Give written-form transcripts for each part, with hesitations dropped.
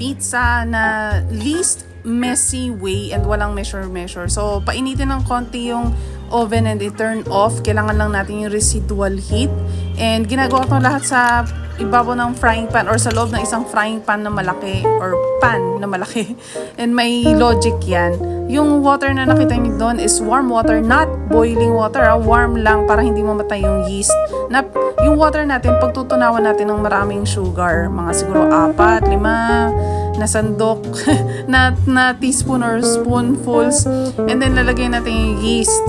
pizza na least messy way and walang measure. So, painitin ng konti yung oven and i-turn off. Kailangan lang natin yung residual heat. And ginagawa ko lahat sa ibabaw ng frying pan or sa loob ng isang frying pan na malaki or pan na malaki. And may logic yan. Yung water na nakita niyo doon is warm water, not boiling water. Warm lang para hindi mamatay yung yeast. Yung water natin, pagtutunawan natin ng maraming sugar. Mga siguro 4, 5 na sandok na teaspoon or spoonfuls. And then lalagay natin yung yeast.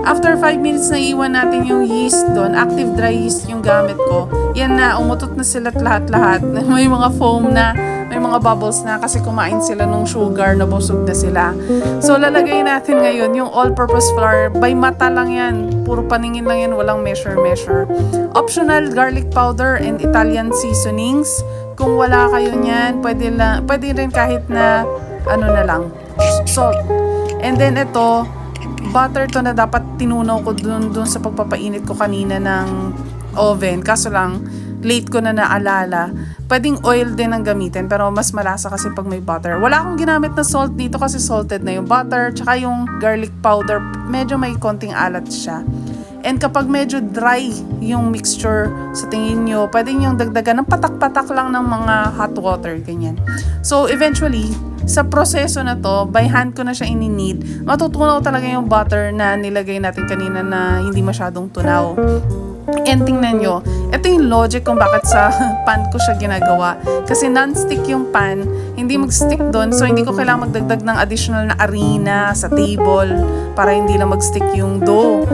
After 5 minutes na iwan natin yung yeast doon, active dry yeast yung gamit ko. Yan na, umutot na sila lahat-lahat. May mga foam na, may mga bubbles na kasi kumain sila nung sugar, nabusog na sila. So lalagay natin ngayon yung all-purpose flour. By mata lang yan. Puro paningin lang yan, walang measure. Optional garlic powder and Italian seasonings. Kung wala kayo niyan, pwede rin kahit na ano na lang, salt. And then ito, butter to na dapat tinunaw ko dun sa pagpapainit ko kanina ng oven. Kaso lang, late ko na naalala. Pwedeng oil din ang gamitin, pero mas malasa kasi pag may butter. Wala akong ginamit na salt dito kasi salted na yung butter, tsaka yung garlic powder, medyo may konting alat siya. And kapag medyo dry yung mixture sa tingin nyo, pwede nyo dagdagan ng patak-patak lang ng mga hot water, ganyan. So eventually, sa proseso na to, by hand ko na siya ini-knead, matutunaw talaga yung butter na nilagay natin kanina na hindi masyadong tunaw. And tingnan nyo, ito yung logic kung bakit sa pan ko siya ginagawa. Kasi non-stick yung pan, hindi mag-stick doon. So hindi ko kailangan magdagdag ng additional na arena sa table para hindi lang mag-stick yung dough.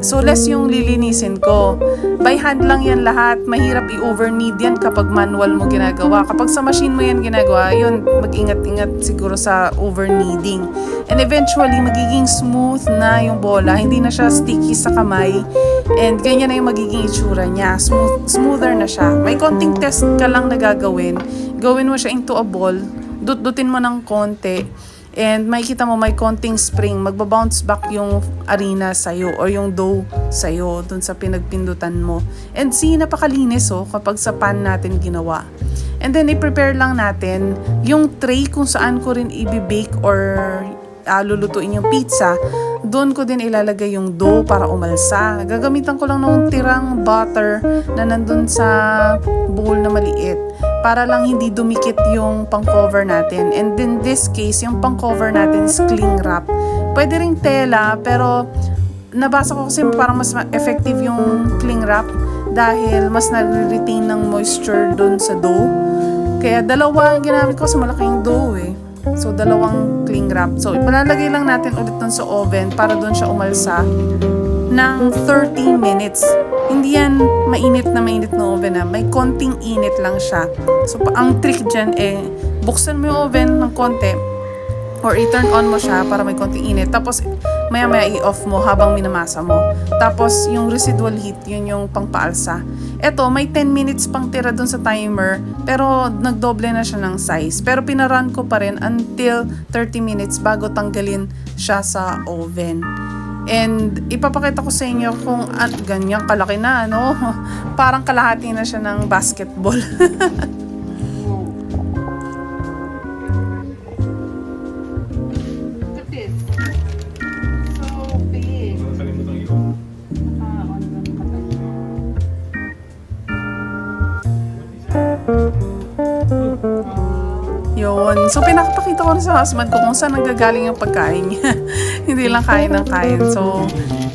So less yung lilinisin ko. By hand lang yan lahat. Mahirap i-overknead yan kapag manual mo ginagawa. Kapag sa machine mo yan ginagawa, yun, mag-ingat-ingat siguro sa overkneading. And eventually, magiging smooth na yung bola. Hindi na siya sticky sa kamay. And ganyan na yung magiging itsura niya. Smoother na siya. May konting test ka lang na gagawin. Gawin mo siya into a ball. Dut-dutin mo ng konti. And makikita mo may konting spring. Magbabounce back yung arena sa'yo or yung dough sa'yo dun sa pinagpindutan mo. And see, napakalinis kapag sa pan natin ginawa. And then, i-prepare lang natin yung tray kung saan ko rin i-bake or lulutuin yung pizza. Doon ko din ilalagay yung dough para umalsa. Gagamitan ko lang ng tirang butter na nandun sa bowl na maliit para lang hindi dumikit yung pang-cover natin. And in this case, yung pang-cover natin is cling wrap. Pwede ring tela, pero nabasa ko kasi parang mas effective yung cling wrap dahil mas nare-retain ng moisture doon sa dough. Kaya dalawa ang ginamit ko sa malaking dough So, 2 cling wrap. So, ipalalagay lang natin ulit dun sa oven para dun siya umalsa ng 30 minutes. Hindi yan mainit na oven May konting init lang siya. So, ang trick dyan buksan mo yung oven ng konti or i-turn on mo siya para may konting init. Tapos, maya-maya i-off mo habang minamasa mo. Tapos, yung residual heat, yun yung pangpaalsa. Eto, may 10 minutes pang tira dun sa timer, pero nagdoble na siya ng size. Pero pinarun ko pa rin until 30 minutes bago tanggalin siya sa oven. And ipapakita ko sa inyo kung ganyan kalaki na, Parang kalahati na siya ng basketball. Yun. So, pinakapakita ko rin sa husband ko kung saan nanggagaling yung pagkain niya. Hindi lang kain ng kain. So,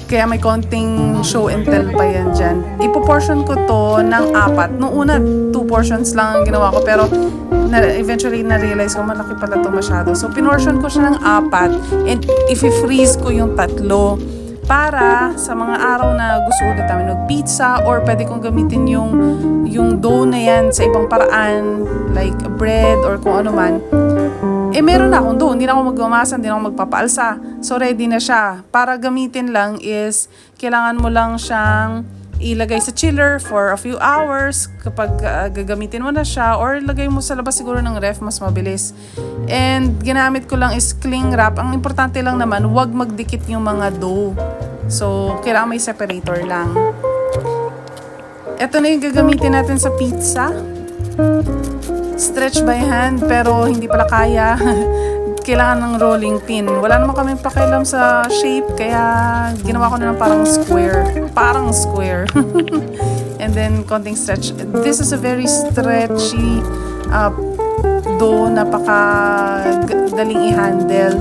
kaya may konting show and tell pa yan dyan. Ipoportion ko to ng 4. Noong una, 2 portions lang ang ginawa ko. Pero, eventually, na-realize ko, malaki pala to masyado. So, pinortion ko siya ng 4. And, i-freeze ko yung 3. Para sa mga araw na gusto ulit namin mag-pizza or pwede kong gamitin yung dough na yan sa ibang paraan like bread or kung ano man. Meron na akong dough. Hindi na ako magmamasa, hindi na ako magpapaalsa. So, ready na siya. Para gamitin lang is kailangan mo lang siyang ilagay sa chiller for a few hours kapag gagamitin mo na siya or ilagay mo sa labas siguro ng ref, mas mabilis. And ginamit ko lang is cling wrap. Ang importante lang naman, huwag magdikit yung mga dough. So, kailangan may separator lang. Ito na yung gagamitin natin sa pizza. stretch by hand pero hindi pala kaya. Kailangan ng rolling pin. Wala naman kaming pakialam sa shape kaya ginawa ko na ng parang square. Parang square. And then konting stretch. This is a very stretchy dough, napaka-daling i-handle.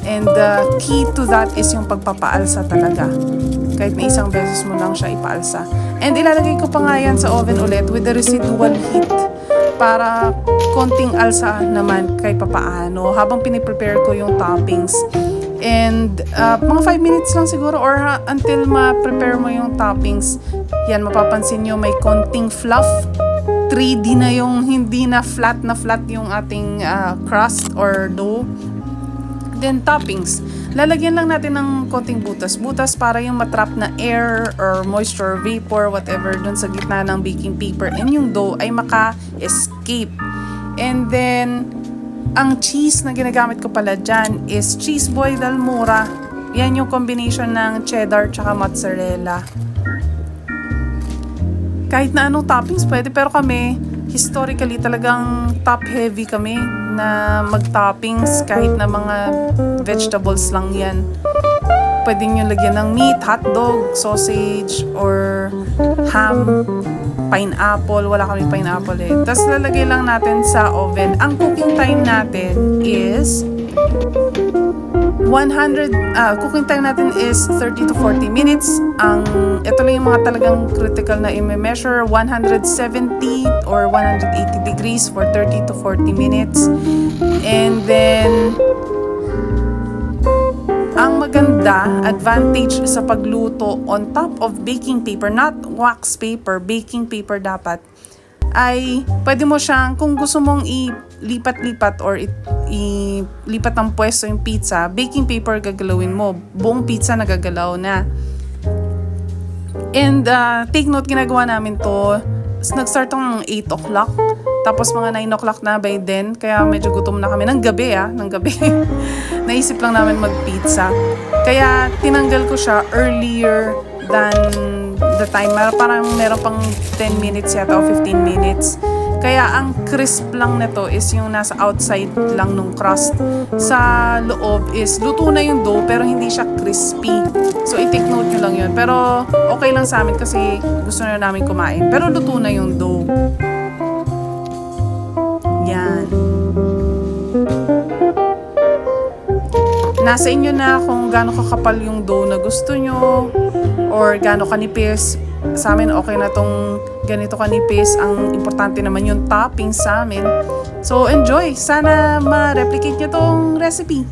And the key to that is yung pagpapaalsa talaga. Kahit may isang beses mo lang siya ipaalsa. And ilalagay ko pa nga yan sa oven ulit with the residual heat para konting alsa naman kahit papaano habang piniprepare ko yung toppings. And mga 5 minutes lang siguro or until ma-prepare mo yung toppings. Yan, mapapansin nyo may konting fluff. 3D na yung hindi na flat yung ating crust or dough. Then toppings. Lalagyan lang natin ng konting butas para yung matrap na air or moisture, vapor, whatever dun sa gitna ng baking paper and yung dough ay maka-escape. And then, ang cheese na ginagamit ko pala dyan is Cheese Boy Dalmora. Yan yung combination ng cheddar tsaka mozzarella. Kahit na anong toppings pwede, pero kami, historically talagang top heavy kami na mag-toppings kahit na mga vegetables lang yan. Pwede nyo lagyan ng meat, hotdog, sausage, or ham, pineapple. Wala kami pineapple eh. Tapos lalagay lang natin sa oven. Ang cooking time natin is cooking time natin is 30 to 40 minutes. Ito lang yung mga talagang critical na i-measure. 170 or 180 degrees for 30 to 40 minutes. And then, ang maganda, advantage sa pagluto on top of baking paper, not wax paper, baking paper dapat, ay pwede mo siyang, kung gusto mong ilipat-lipat or ilipat ng pwesto yung pizza, baking paper gagalawin mo. Buong pizza nagagalaw na. And take note, ginagawa namin to, nag-start ng 8 o'clock. Tapos mga 9 o'clock na by then. Kaya medyo gutom na kami. Ng gabi. Naisip lang namin mag-pizza. Kaya tinanggal ko siya earlier than the time. Parang meron pang 10 minutes yata o 15 minutes. Kaya ang crisp lang nito is yung nasa outside lang nung crust. Sa loob is luto na yung dough pero hindi siya crispy. So i-take note nyo lang yun. Pero okay lang sa amin kasi gusto na namin kumain. Pero luto na yung dough. Yan. Nasa inyo na kung gaano kakapal yung dough na gusto nyo or gaano kanipis. Sa amin okay na tong ganito kanipis. Ang importante naman yung topping sa amin. So enjoy! Sana ma-replicate nyo tong recipe.